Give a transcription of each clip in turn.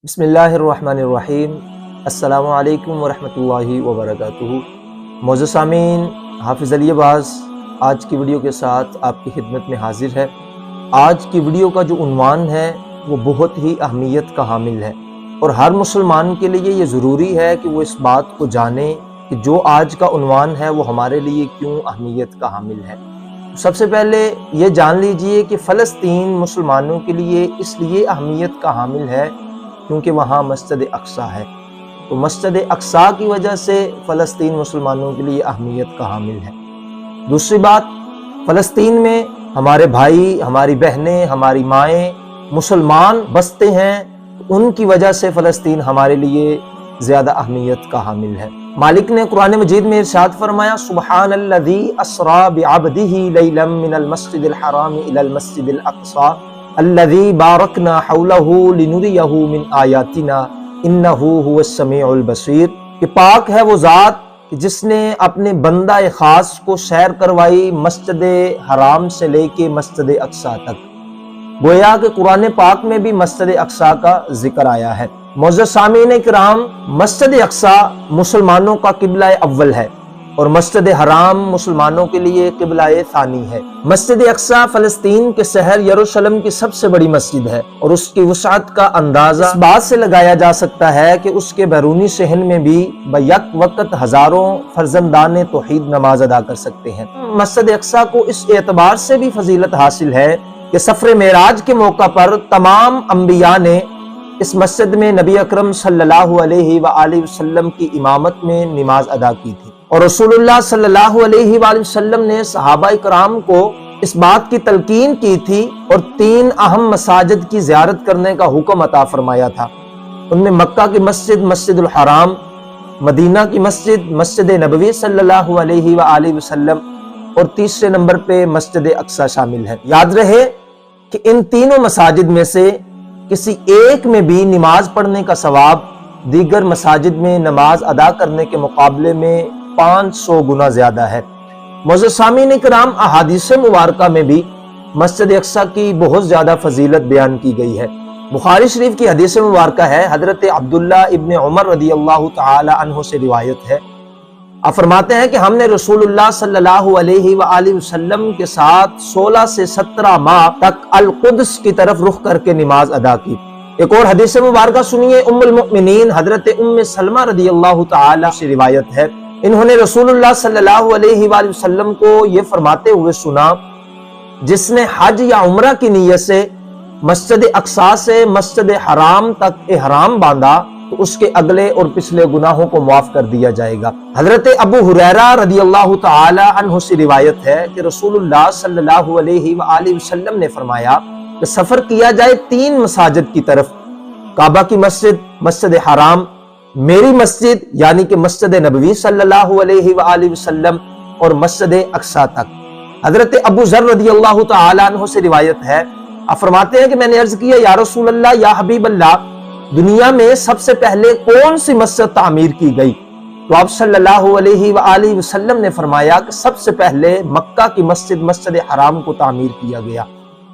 بسم اللہ الرحمن الرحیم۔ السلام علیکم ورحمۃ اللہ وبرکاتہ۔ معزز سامعین، حافظ علی عباس آج کی ویڈیو کے ساتھ آپ کی خدمت میں حاضر ہے۔ آج کی ویڈیو کا جو عنوان ہے وہ بہت ہی اہمیت کا حامل ہے، اور ہر مسلمان کے لیے یہ ضروری ہے کہ وہ اس بات کو جانے کہ جو آج کا عنوان ہے وہ ہمارے لیے کیوں اہمیت کا حامل ہے۔ سب سے پہلے یہ جان لیجئے کہ فلسطین مسلمانوں کے لیے اس لیے اہمیت کا حامل ہے کیونکہ وہاں مسجد اقصیٰ ہے، تو مسجد اقصیٰ کی وجہ سے فلسطین مسلمانوں کے لیے اہمیت کا حامل ہے۔ دوسری بات، فلسطین میں ہمارے بھائی، ہماری بہنیں، ہماری مائیں مسلمان بستے ہیں، ان کی وجہ سے فلسطین ہمارے لیے زیادہ اہمیت کا حامل ہے۔ مالک نے قرآن مجید میں ارشاد فرمایا، سبحان الذی اسری بعبدہ لیلا من المسجد الحرام الی المسجد الاقصیٰ الذی بارکنا حولہ لنریہ من آیاتنا انہ هو السمیع البصیر، کہ پاک ہے وہ ذات جس نے اپنے بندہ خاص کو سیر کروائی مسجد حرام سے لے کے مسجد اقصیٰ تک۔ گویا کہ قرآن پاک میں بھی مسجد اقصیٰ کا ذکر آیا ہے۔ معزز سامعین کرام، مسجد اقصیٰ مسلمانوں کا قبلہ اول ہے اور مسجد حرام مسلمانوں کے لیے قبلہ ثانی ہے۔ مسجد اقصیٰ فلسطین کے شہر یروشلم کی سب سے بڑی مسجد ہے، اور اس کی وسعت کا اندازہ اس بات سے لگایا جا سکتا ہے کہ اس کے بیرونی صحن میں بھی بیک وقت ہزاروں فرزندان توحید نماز ادا کر سکتے ہیں۔ مسجد اقصیٰ کو اس اعتبار سے بھی فضیلت حاصل ہے کہ سفر معراج کے موقع پر تمام انبیاء نے اس مسجد میں نبی اکرم صلی اللہ علیہ وآلہ وسلم کی امامت میں نماز ادا کی تھی، اور رسول اللہ صلی اللہ علیہ وآلہ وسلم نے صحابہ کرام کو اس بات کی تلقین کی تھی اور 3 اہم مساجد کی زیارت کرنے کا حکم عطا فرمایا تھا۔ ان میں مکہ کی مسجد، مسجد الحرام، مدینہ کی مسجد، مسجد نبوی صلی اللہ علیہ وآلہ وسلم، اور تیسرے نمبر پہ مسجد اقصیٰ شامل ہے۔ یاد رہے کہ ان تینوں مساجد میں سے کسی ایک میں بھی نماز پڑھنے کا ثواب دیگر مساجد میں نماز ادا کرنے کے مقابلے میں 500 گنا زیادہ ہے۔ معزز سامعین کرام، احادیث مبارکہ میں بھی مسجد اقصیٰ کی بہت زیادہ فضیلت بیان کی گئی ہے۔ بخاری شریف کی حدیث مبارکہ ہے، حضرت عبداللہ ابن عمر رضی اللہ تعالی عنہ سے روایت ہے، آپ فرماتے ہیں کہ ہم نے رسول اللہ صلی اللہ علیہ وآلہ وسلم کے ساتھ 16 سے 17 ماہ تک القدس کی طرف رخ کر کے نماز ادا کی۔ ایک اور حدیث مبارکہ سنیے، ام المؤمنین حضرت ام سلمہ رضی اللہ تعالی سے روایت ہے، انہوں نے رسول اللہ صلی اللہ علیہ وآلہ وسلم کو یہ فرماتے ہوئے سنا، جس نے حج یا عمرہ کی نیت سے مسجد اقصیٰ سے مسجد حرام تک احرام باندھا تو اس کے اگلے اور پچھلے گناہوں کو معاف کر دیا جائے گا۔ حضرت ابو ہریرہ رضی اللہ تعالی عنہ سے روایت ہے کہ رسول اللہ صلی اللہ علیہ وآلہ وسلم نے فرمایا کہ سفر کیا جائے 3 مساجد کی طرف، کعبہ کی مسجد، مسجد حرام، میری مسجد یعنی کہ مسجد نبوی صلی اللہ علیہ وآلہ وسلم، اور مسجد اقصیٰ تک۔ حضرت ابو ذر رضی اللہ تعالی عنہ سے روایت ہے، آپ فرماتے ہیں کہ میں نے عرض کیا، یا رسول اللہ، یا حبیب اللہ، دنیا میں سب سے پہلے کون سی مسجد تعمیر کی گئی؟ تو آپ صلی اللہ علیہ وآلہ وسلم نے فرمایا کہ سب سے پہلے مکہ کی مسجد، مسجد حرام کو تعمیر کیا گیا۔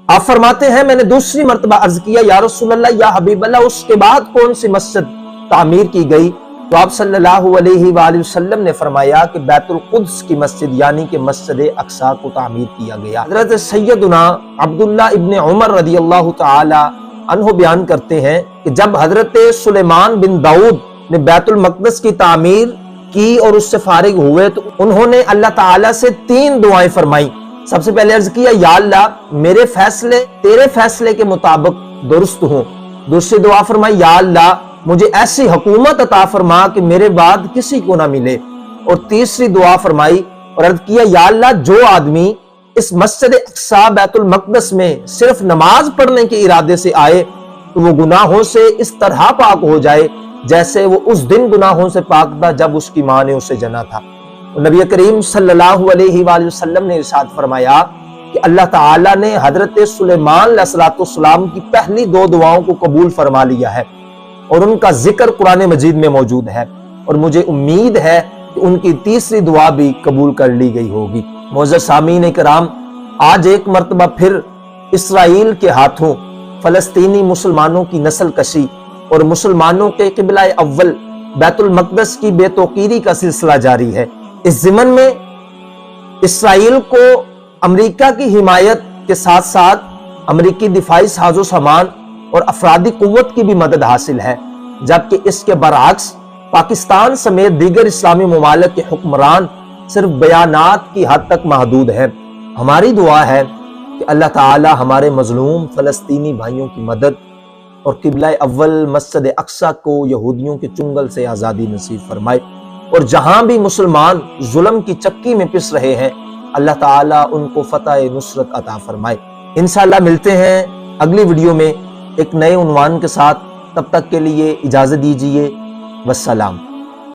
آپ فرماتے ہیں میں نے دوسری مرتبہ عرض کیا، یا رسول اللہ، یا حبیب اللہ، اس کے بعد کون سی مسجد تعمیر کی گئی؟ تو آپ صلی اللہ علیہ وآلہ وسلم نے فرمایا کہ بیت القدس کی مسجد یعنی کہ مسجد اقصیٰ کو تعمیر کیا گیا۔ حضرت سیدنا عبداللہ ابن عمر رضی اللہ تعالی عنہ بیان کرتے ہیں کہ جب حضرت سلیمان بن داؤد نے بیت المقدس کی تعمیر کی اور اس سے فارغ ہوئے تو انہوں نے اللہ تعالیٰ سے 3 دعائیں فرمائیں۔ سب سے پہلے عرض کیا، یا اللہ، میرے فیصلے تیرے فیصلے کے مطابق درست ہوں۔ دوسری دعا فرمائی، یا اللہ، مجھے ایسی حکومت عطا فرما کہ میرے بعد کسی کو نہ ملے۔ اور تیسری دعا فرمائی اور عرض کیا، یا اللہ، جو آدمی اس مسجد اقصیٰ بیت المقدس میں صرف نماز پڑھنے کے ارادے سے آئے تو وہ گناہوں سے اس طرح پاک ہو جائے جیسے وہ اس دن گناہوں سے پاک تھا جب اس کی ماں نے اسے جنا تھا۔ نبی کریم صلی اللہ علیہ وآلہ وسلم نے ارشاد فرمایا کہ اللہ تعالیٰ نے حضرت سلیمان علیہ السلام کی پہلی 2 دعاؤں کو قبول فرما لیا ہے، اور ان کا ذکر قرآن مجید میں موجود ہے، اور مجھے امید ہے کہ ان کی تیسری دعا بھی قبول کر لی گئی ہوگی۔ معزز سامعین کرام، آج ایک مرتبہ پھر اسرائیل کے ہاتھوں فلسطینی مسلمانوں کی نسل کشی اور مسلمانوں کے قبلہ اول بیت المقدس کی بے توقیری کا سلسلہ جاری ہے۔ اس ضمن میں اسرائیل کو امریکہ کی حمایت کے ساتھ ساتھ امریکی دفاعی ساز و سامان اور افرادی قوت کی بھی مدد حاصل ہے، جبکہ اس کے برعکس پاکستان سمیت دیگر اسلامی ممالک کے حکمران صرف بیانات کی حد تک محدود ہیں۔ ہماری دعا ہے کہ اللہ تعالی ہمارے مظلوم فلسطینی بھائیوں کی مدد اور قبلہ اول مسجد اقصی کو یہودیوں کے چنگل سے آزادی نصیب فرمائے، اور جہاں بھی مسلمان ظلم کی چکی میں پس رہے ہیں اللہ تعالیٰ ان کو فتح نصرت عطا فرمائے۔ انشاءاللہ ملتے ہیں اگلی ویڈیو میں ایک نئے عنوان کے ساتھ، تب تک کے لیے اجازت دیجیے، والسلام۔